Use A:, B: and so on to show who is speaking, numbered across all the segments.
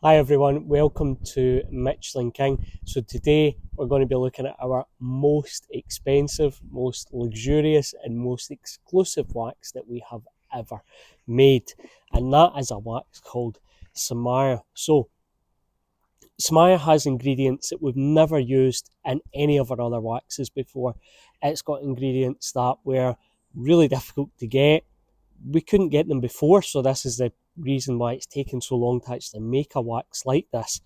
A: Hi everyone, welcome to Michelin King. So today we're going to be looking at our most expensive, most luxurious and most exclusive wax that we have ever made. And that is a wax called Sumire. So Sumire has ingredients that we've never used in any of our other waxes before. It's got ingredients that were really difficult to get. We couldn't get them before, so this is the reason why it's taken so long to actually make a wax like this.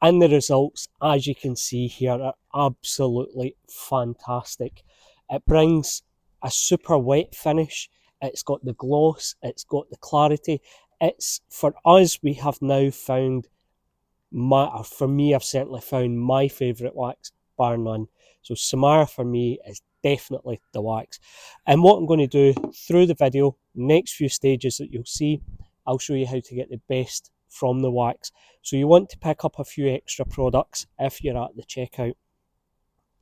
A: And the results, as you can see here, are absolutely fantastic. It brings a super wet finish. It's got the gloss, it's got the clarity. It's, for us, we have now found for me, I've certainly found my favourite wax, bar none. So Sumire for me is definitely the wax. And what I'm going to do through the video, next few stages that you'll see, I'll show you how to get the best from the wax. So you want to pick up a few extra products if you're at the checkout.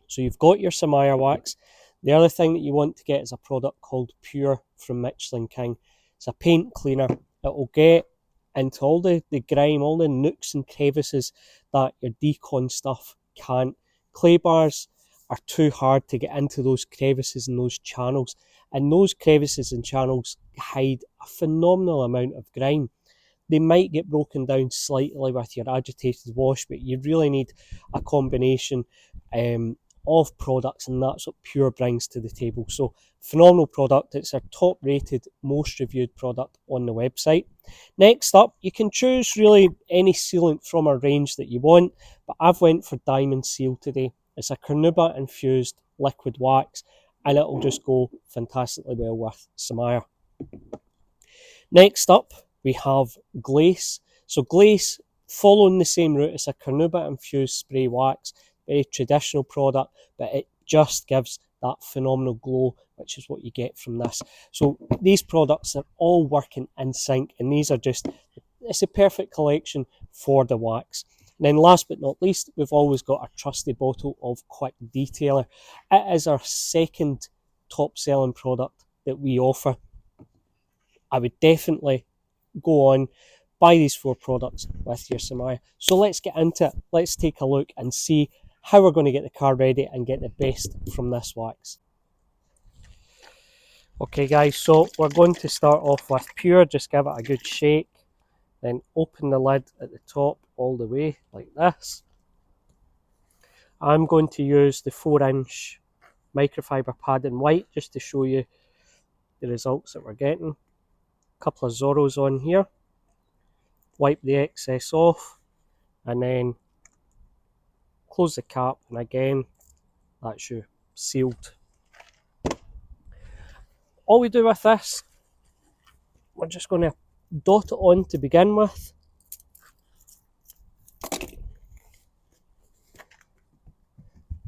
A: So you've got your Sumire wax. The other thing that you want to get is a product called Pure from Michelin King. It's a paint cleaner. It will get into all the grime, all the nooks and crevices that your decon stuff can't. Clay bars are too hard to get into those crevices and those channels. And those crevices and channels hide a phenomenal amount of grime. They might get broken down slightly with your agitated wash, but you really need a combination of products, and that's what Pure brings to the table. So phenomenal product. It's our top rated, most reviewed product on the website. Next up, you can choose really any sealant from our range that you want, but I've went for Diamond Seal today. It's a carnauba infused liquid wax, and it'll just go fantastically well with Sumire. Next up, we have Glace. So Glace, following the same route as a carnauba infused spray wax, very traditional product, but it just gives that phenomenal glow, which is what you get from this. So these products are all working in sync, and these are just, it's a perfect collection for the wax. And then last but not least, we've always got our trusty bottle of Quick Detailer. It is our second top selling product that we offer. I would definitely go on, buy these 4 products with your Sumire. So let's get into it. Let's take a look and see how we're going to get the car ready and get the best from this wax. Okay guys, so we're going to start off with Pure. Just give it a good shake, then open the lid at the top all the way like this. I'm going to use the 4-inch microfiber pad in white just to show you the results that we're getting. A couple of Zorros on here, wipe the excess off, and then close the cap, and again, that's you sealed. All we do with this, we're just going to dot it on to begin with.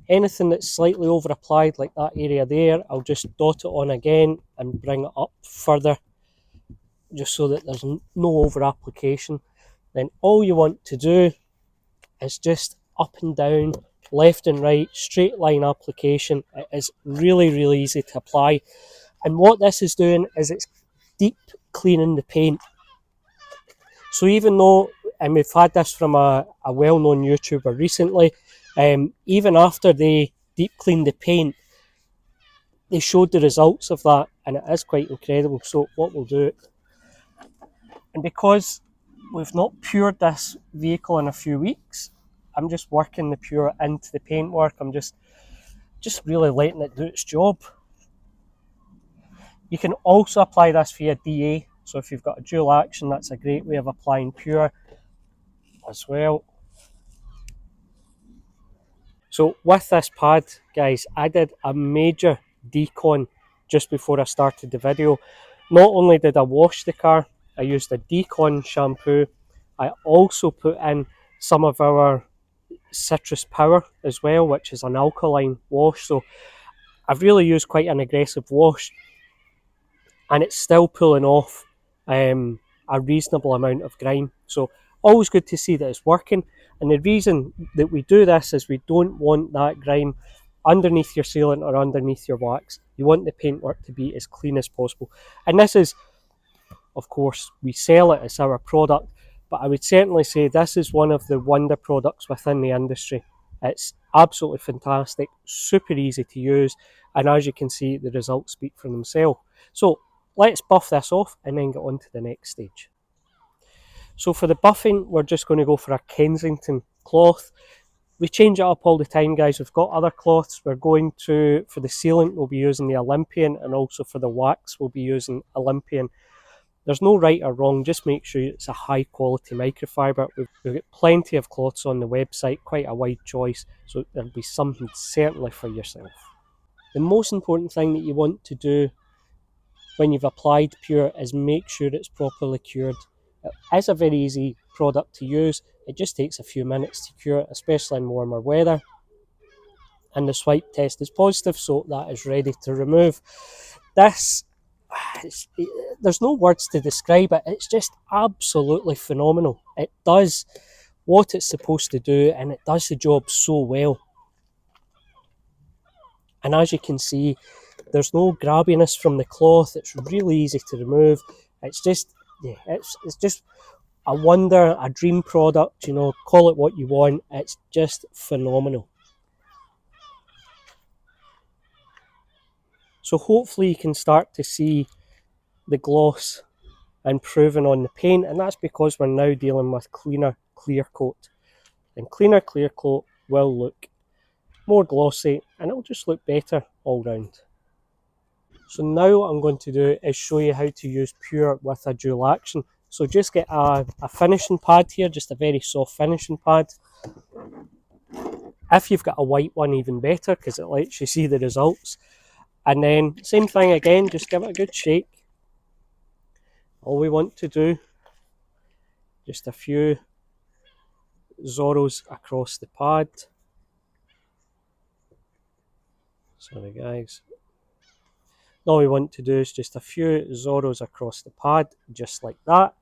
A: Anything that's slightly over applied, like that area there, I'll just dot it on again and bring it up further, just so that there's no over application. Then all you want to do is just up and down, left and right, straight line application. It is really, really easy to apply. And what this is doing is it's deep cleaning the paint. So even though, and we've had this from a well-known YouTuber recently, even after they deep cleaned the paint, they showed the results of that, and it is quite incredible. So what we'll do, and because we've not pured this vehicle in a few weeks, I'm just working the Pure into the paintwork. I'm just really letting it do its job. You can also apply this via DA, so if you've got a dual action, that's a great way of applying Pure as well. So with this pad, guys, I did a major decon just before I started the video. Not only did I wash the car, I used a decon shampoo. I also put in some of our citrus power as well, which is an alkaline wash. So I've really used quite an aggressive wash, and it's still pulling off a reasonable amount of grime. So always good to see that it's working. And the reason that we do this is we don't want that grime underneath your sealant or underneath your wax. You want the paintwork to be as clean as possible. And this is, of course, we sell it as our product, but I would certainly say this is one of the wonder products within the industry. It's absolutely fantastic, super easy to use, and as you can see, the results speak for themselves. So let's buff this off and then get on to the next stage. So for the buffing, we're just going to go for a Kensington cloth. We change it up all the time, guys. We've got other cloths. We're going to, for the sealant, we'll be using the Olympian, and also for the wax, we'll be using Olympian. There's no right or wrong, just make sure it's a high quality microfiber. We've got plenty of cloths on the website, quite a wide choice, so there'll be something certainly for yourself. The most important thing that you want to do when you've applied Pure is make sure it's properly cured. It is a very easy product to use. It just takes a few minutes to cure it, especially in warmer weather. And the swipe test is positive, so that is ready to remove. This, there's no words to describe it. It's just absolutely phenomenal. It does what it's supposed to do, and it does the job so well. And as you can see, there's no grabbiness from the cloth. It's really easy to remove. It's just, yeah, it's just a wonder, a dream product, you know, call it what you want. It's just phenomenal. So hopefully you can start to see the gloss improving on the paint, and that's because we're now dealing with cleaner clear coat. And cleaner clear coat will look more glossy, and it'll just look better all round. So now what I'm going to do is show you how to use Pure with a dual action. So just get a finishing pad here, just a very soft finishing pad. If you've got a white one, even better, because it lets you see the results. And then same thing again, just give it a good shake. All we want to do, just a few Zorros across the pad. Sorry guys. All we want to do is just a few Zorros across the pad, just like that.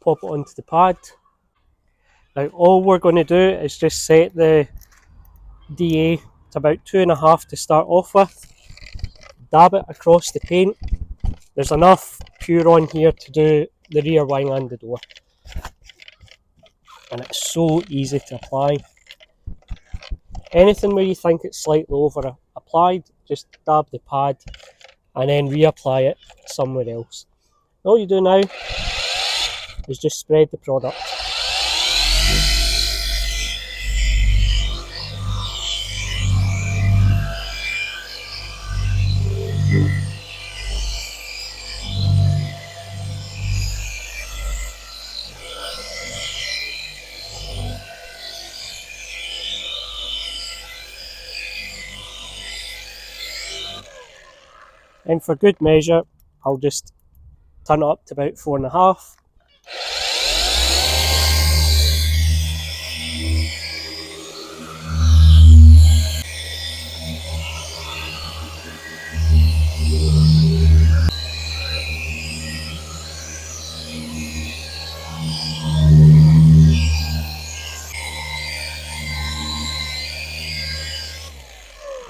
A: Pop it onto the pad. Now all we're going to do is just set the DA to about 2.5 to start off with. Dab it across the paint. There's enough Pure on here to do the rear wing and the door. And it's so easy to apply. Anything where you think it's slightly over applied, just dab the pad and then reapply it somewhere else. All you do now is just spread the product. And for good measure, I'll just turn it up to about 4.5.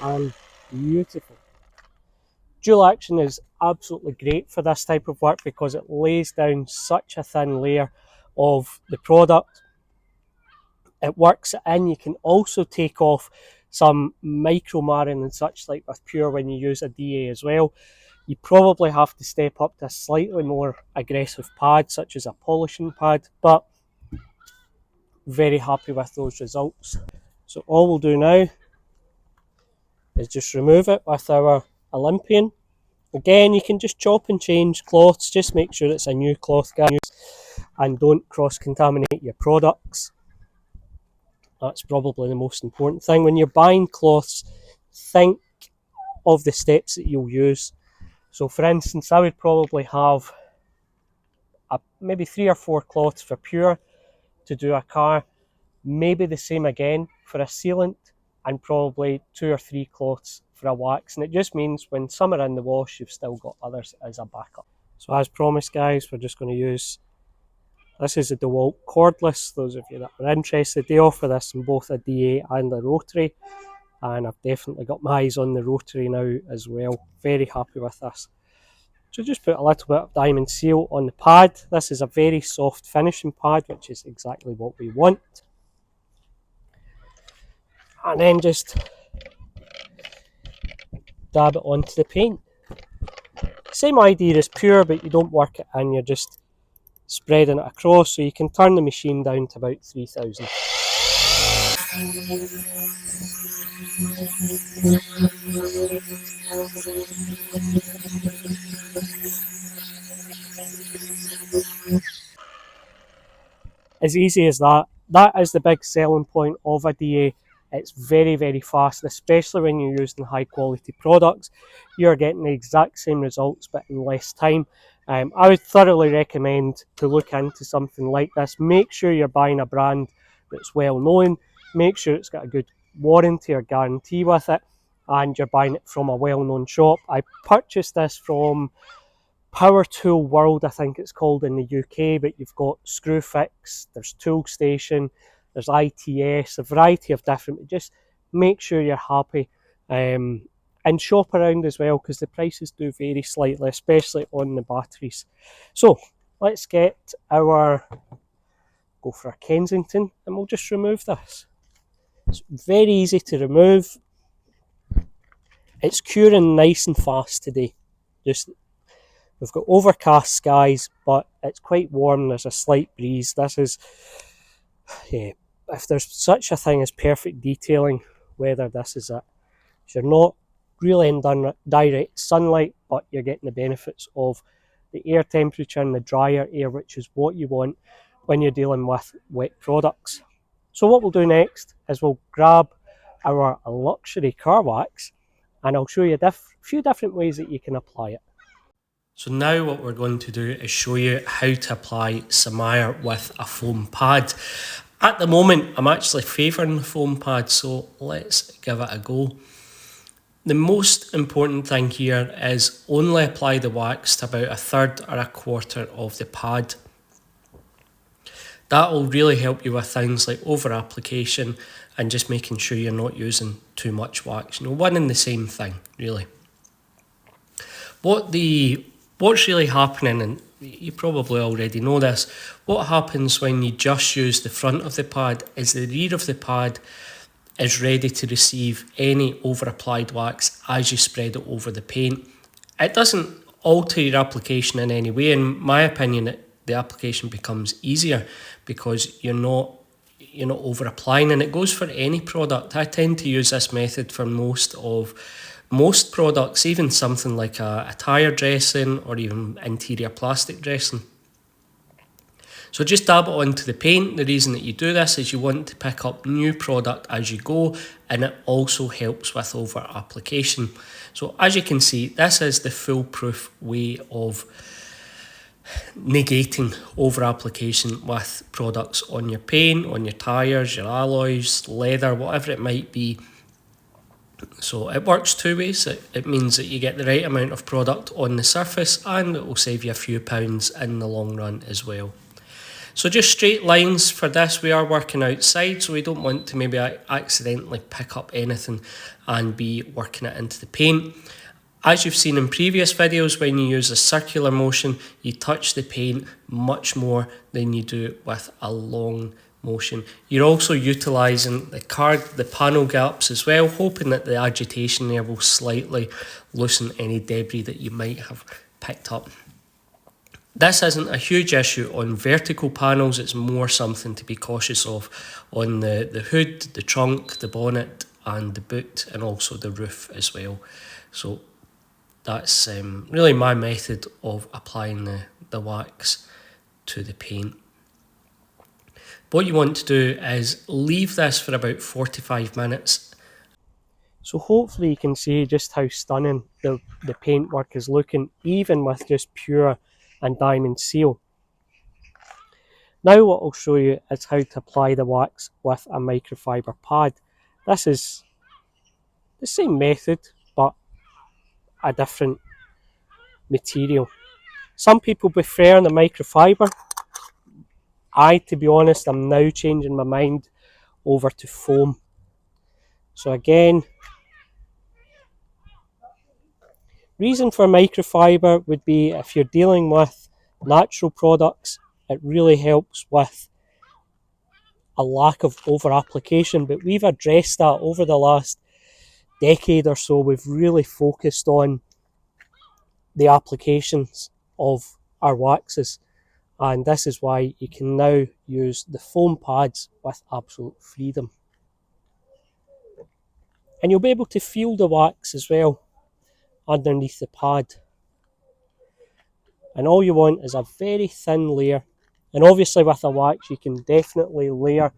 A: And beautiful. Dual action is absolutely great for this type of work because it lays down such a thin layer of the product. It works in. You can also take off some micro marring and such like with Pure when you use a DA as well. You probably have to step up to a slightly more aggressive pad such as a polishing pad, but very happy with those results. So all we'll do now is just remove it with our Olympian. Again, you can just chop and change cloths, just make sure it's a new cloth, guys, and don't cross-contaminate your products. That's probably the most important thing. When you're buying cloths, think of the steps that you'll use. So for instance, I would probably have maybe 3 or 4 cloths for Pure to do a car, maybe the same again for a sealant, and probably 2 or 3 cloths for a wax. And it just means when some are in the wash, you've still got others as a backup. So as promised, guys, we're just going to use, this is a DeWalt Cordless. Those of you that are interested, they offer this in both a DA and a rotary, and I've definitely got my eyes on the rotary now as well. Very happy with this. So just put a little bit of diamond seal on the pad. This is a very soft finishing pad, which is exactly what we want. And then just dab it onto the paint. Same idea as pure, but you don't work it in, you're just spreading it across, so you can turn the machine down to about 3000. As easy as that. That is the big selling point of a DA. It's very, very fast, especially when you're using high quality products. You're getting the exact same results but in less time. I would thoroughly recommend to look into something like this. Make sure you're buying a brand that's well known. Make sure it's got a good warranty or guarantee with it, and you're buying it from a well known shop. I purchased this from Power Tool World, I think it's called in the UK, but you've got Screwfix, there's Toolstation, there's ITS, a variety of different. Just make sure you're happy, and shop around as well, because the prices do vary slightly, especially on the batteries. So let's go for a Kensington, and we'll just remove this. It's very easy to remove. It's curing nice and fast today. We've got overcast skies, but it's quite warm. There's a slight breeze. This is, yeah, if there's such a thing as perfect detailing weather, this is it. So you're not really in direct sunlight, but you're getting the benefits of the air temperature and the drier air, which is what you want when you're dealing with wet products. So what we'll do next is we'll grab our luxury car wax, and I'll show you a few different ways that you can apply it. So now what we're going to do is show you how to apply Sumire with a foam pad. At the moment, I'm actually favouring the foam pad, so let's give it a go. The most important thing here is only apply the wax to about a third or a quarter of the pad. That will really help you with things like over application and just making sure you're not using too much wax. One and the same thing, really. What's really happening, and you probably already know this, what happens when you just use the front of the pad is the rear of the pad is ready to receive any over applied wax as you spread it over the paint. It doesn't alter your application in any way. In my opinion, the application becomes easier because you're not over applying, and it goes for any product. I tend to use this method for most products, even something like a tyre dressing or even interior plastic dressing. So just dab it onto the paint. The reason that you do this is you want to pick up new product as you go, and it also helps with over application. So as you can see, this is the foolproof way of negating over application with products on your paint, on your tyres, your alloys, leather, whatever it might be. So it works two ways. It means that you get the right amount of product on the surface, and it will save you a few pounds in the long run as well. So just straight lines for this. We are working outside, so we don't want to maybe accidentally pick up anything and be working it into the paint. As you've seen in previous videos, when you use a circular motion, you touch the paint much more than you do with a long motion. You're also utilising the panel gaps as well, hoping that the agitation there will slightly loosen any debris that you might have picked up. This isn't a huge issue on vertical panels, it's more something to be cautious of on the hood, the trunk, the bonnet and the boot, and also the roof as well. So that's really my method of applying the wax to the paint. What you want to do is leave this for about 45 minutes. So hopefully you can see just how stunning the paintwork is looking, even with just pure and diamond seal. Now what I'll show you is how to apply the wax with a microfiber pad. This is the same method, but a different material. Some people prefer the microfiber. To be honest, I'm now changing my mind over to foam. So again, Reason for microfiber would be if you're dealing with natural products, it really helps with a lack of over application, but we've addressed that over the last decade or so. We've really focused on the applications of our waxes, and this is why you can now use the foam pads with absolute freedom. And you'll be able to feel the wax as well underneath the pad. And all you want is a very thin layer. And obviously with a wax you can definitely layer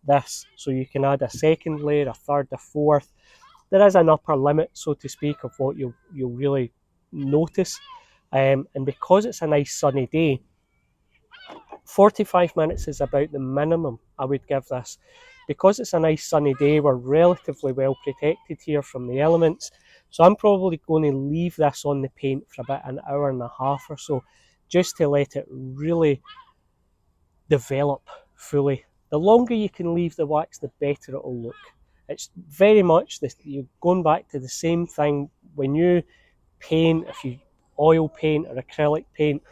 A: this, so you can add a second layer, a third, a fourth. There is an upper limit, so to speak, of what you'll really notice. And because it's a nice sunny day, 45 minutes is about the minimum I would give this. Because it's a nice sunny day, we're relatively well protected here from the elements. So I'm probably going to leave this on the paint for about an hour and a half or so, just to let it really develop fully. The longer you can leave the wax, the better it will look. It's very much this, you're going back to the same thing when you paint. If you oil paint or acrylic paint,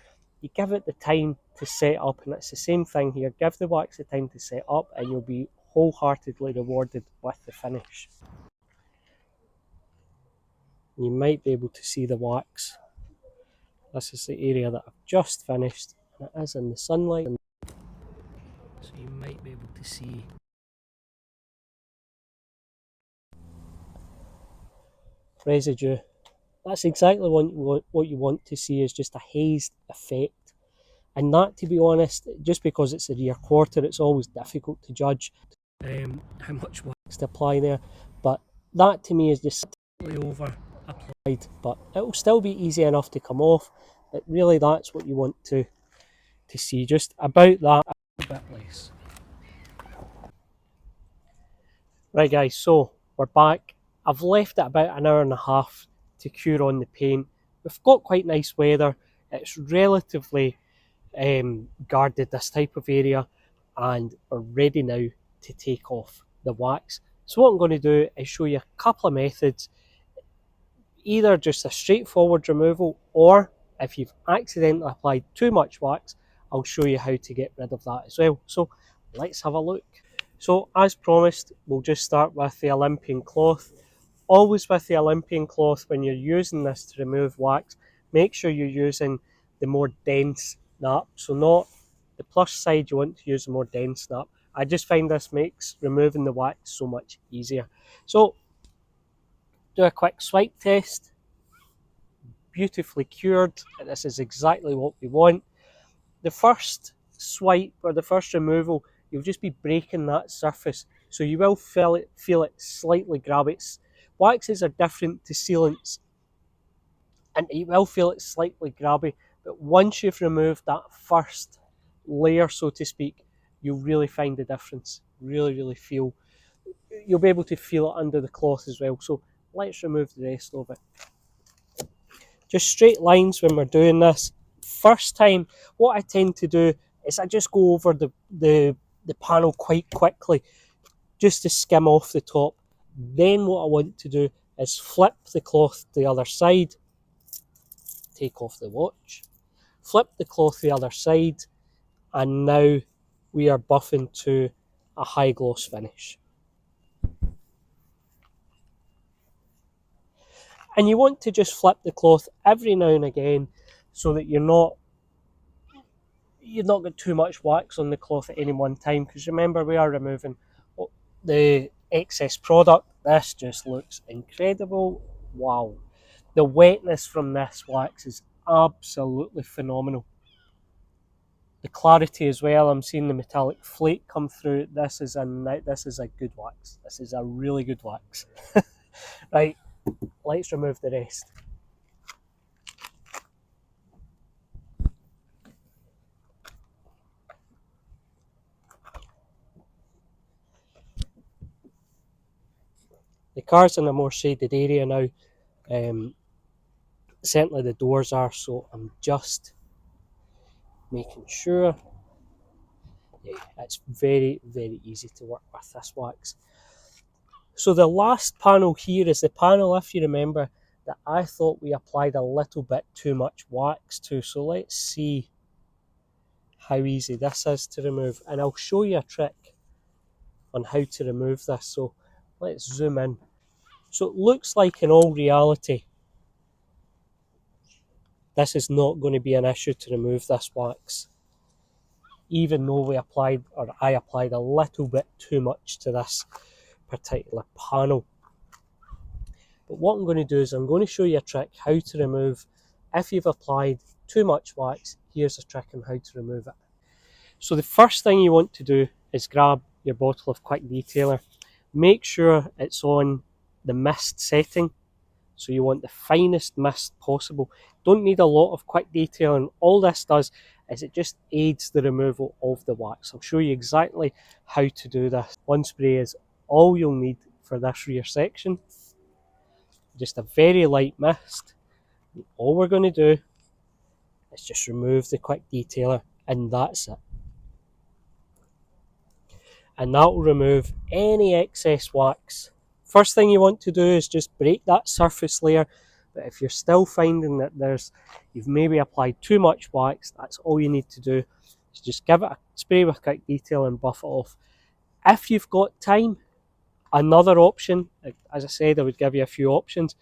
A: you give it the time to set up, and it's the same thing here. Give the wax the time to set up and you'll be wholeheartedly rewarded with the finish. You might be able to see the wax. This is the area that I've just finished, and it is in the sunlight, so you might be able to see residue. That's exactly what you want to see, is just a hazed effect. And that, to be honest, just because it's the rear quarter, it's always difficult to judge how much wax to apply there. But that to me is just slightly over applied, but it will still be easy enough to come off. But really that's what you want to see, just about that, a bit less. Right guys, so we're back. I've left it about an hour and a half to cure on the paint. We've got quite nice weather. It's relatively guarded, this type of area, and we're ready now to take off the wax. So what I'm going to do is show you a couple of methods, either just a straightforward removal, or if you've accidentally applied too much wax, I'll show you how to get rid of that as well. So let's have a look. So as promised, we'll just start with the Olympian cloth. Always with the Olympian cloth, when you're using this to remove wax, make sure you're using the more dense nap. So not the plush side, you want to use the more dense nap. I just find this makes removing the wax so much easier. So do a quick swipe test. Beautifully cured. This is exactly what we want. The first swipe or the first removal, you'll just be breaking that surface, so you will feel it slightly grab. Waxes are different to sealants, and you will feel it slightly grabby, but once you've removed that first layer, so to speak, you'll really find the difference. Really feel, you'll be able to feel it under the cloth as well. So let's remove the rest of it. Just straight lines when we're doing this. First time, what I tend to do is I just go over the panel quite quickly, just to skim off the top. Then what I want to do is flip the cloth the other side, take off the watch, flip the cloth the other side, and now we are buffing to a high gloss finish. And you want to just flip the cloth every now and again, so that you've not got too much wax on the cloth at any one time, because remember, we are removing the excess product. This just looks incredible. Wow, the wetness from this wax is absolutely phenomenal. The clarity as well, I'm seeing the metallic flake come through. This is a good wax. This is a really good wax. Right, let's remove the rest. The car's in a more shaded area now. Certainly the doors are, so I'm just making sure. Yeah, it's very easy to work with this wax. So the last panel here is the panel, if you remember, that I thought we applied a little bit too much wax to. So let's see how easy this is to remove, and I'll show you a trick on how to remove this. So let's zoom in. So it looks like in all reality this is not going to be an issue to remove this wax, even though I applied a little bit too much to this particular panel. But what I'm going to do is I'm going to show you a trick how to remove, if you've applied too much wax, here's a trick on how to remove it. So the first thing you want to do is grab your bottle of quick detailer. Make sure it's on the mist setting. So you want the finest mist possible. Don't need a lot of quick detailing. All this does is it just aids the removal of the wax. I'll show you exactly how to do this. One spray is all you'll need for this rear section. Just a very light mist. All we're going to do is just remove the quick detailer, and that's it. And that will remove any excess wax. First thing you want to do is just break that surface layer. But if you're still finding that you've maybe applied too much wax, that's all you need to do is just give it a spray with quick detail and buff it off. If you've got time, another option, as I said, I would give you a few options.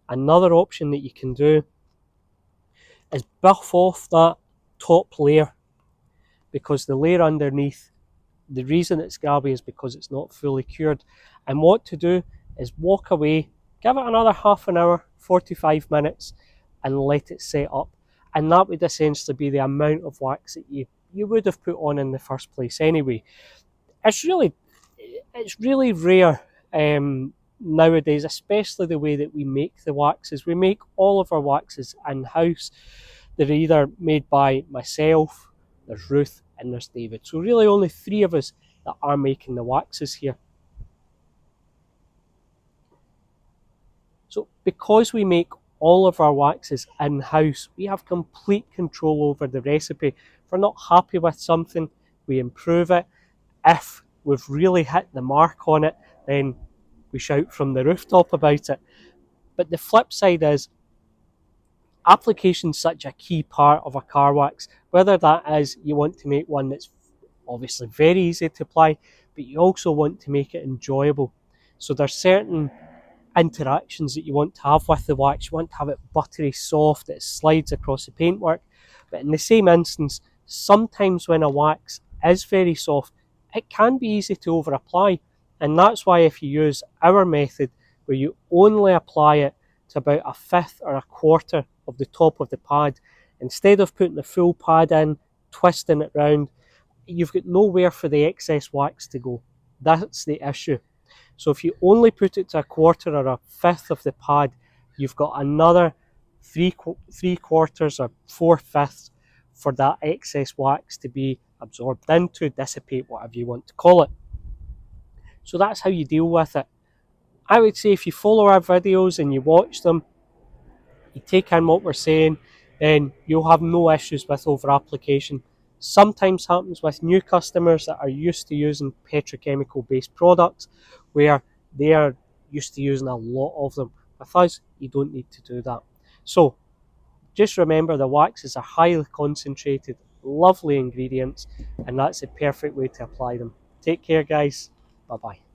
A: Another option that you can do is buff off that top layer, because the layer underneath, the reason it's grabby is because it's not fully cured. And what to do is walk away, give it another half an hour, 45 minutes, and let it set up. And that would essentially be the amount of wax that you would have put on in the first place anyway. It's really rare nowadays, especially the way that we make the waxes. We make all of our waxes in-house. They're either made by myself, there's Ruth, and there's David. So really only 3 of us that are making the waxes here. So because we make all of our waxes in-house, we have complete control over the recipe. If we're not happy with something, we improve it. If we've really hit the mark on it, then we shout from the rooftop about it. But the flip side is, application's such a key part of a car wax, whether that is you want to make one that's obviously very easy to apply, but you also want to make it enjoyable. So there's certain interactions that you want to have with the wax. You want to have it buttery soft, it slides across the paintwork. But in the same instance, sometimes when a wax is very soft, it can be easy to over apply. And that's why if you use our method, where you only apply it to about a fifth or a quarter of the top of the pad, instead of putting the full pad in, twisting it round, you've got nowhere for the excess wax to go. That's the issue. So if you only put it to a quarter or a fifth of the pad, you've got another three quarters or 4/5 for that excess wax to be absorbed into, dissipate, whatever you want to call it. So that's how you deal with it. I would say if you follow our videos and you watch them, you take in what we're saying, then you'll have no issues with over application. Sometimes happens with new customers that are used to using petrochemical based products, where they are used to using a lot of them. With us, you don't need to do that. So just remember, the waxes are highly concentrated, lovely ingredients, and that's the perfect way to apply them. Take care, guys. Bye bye.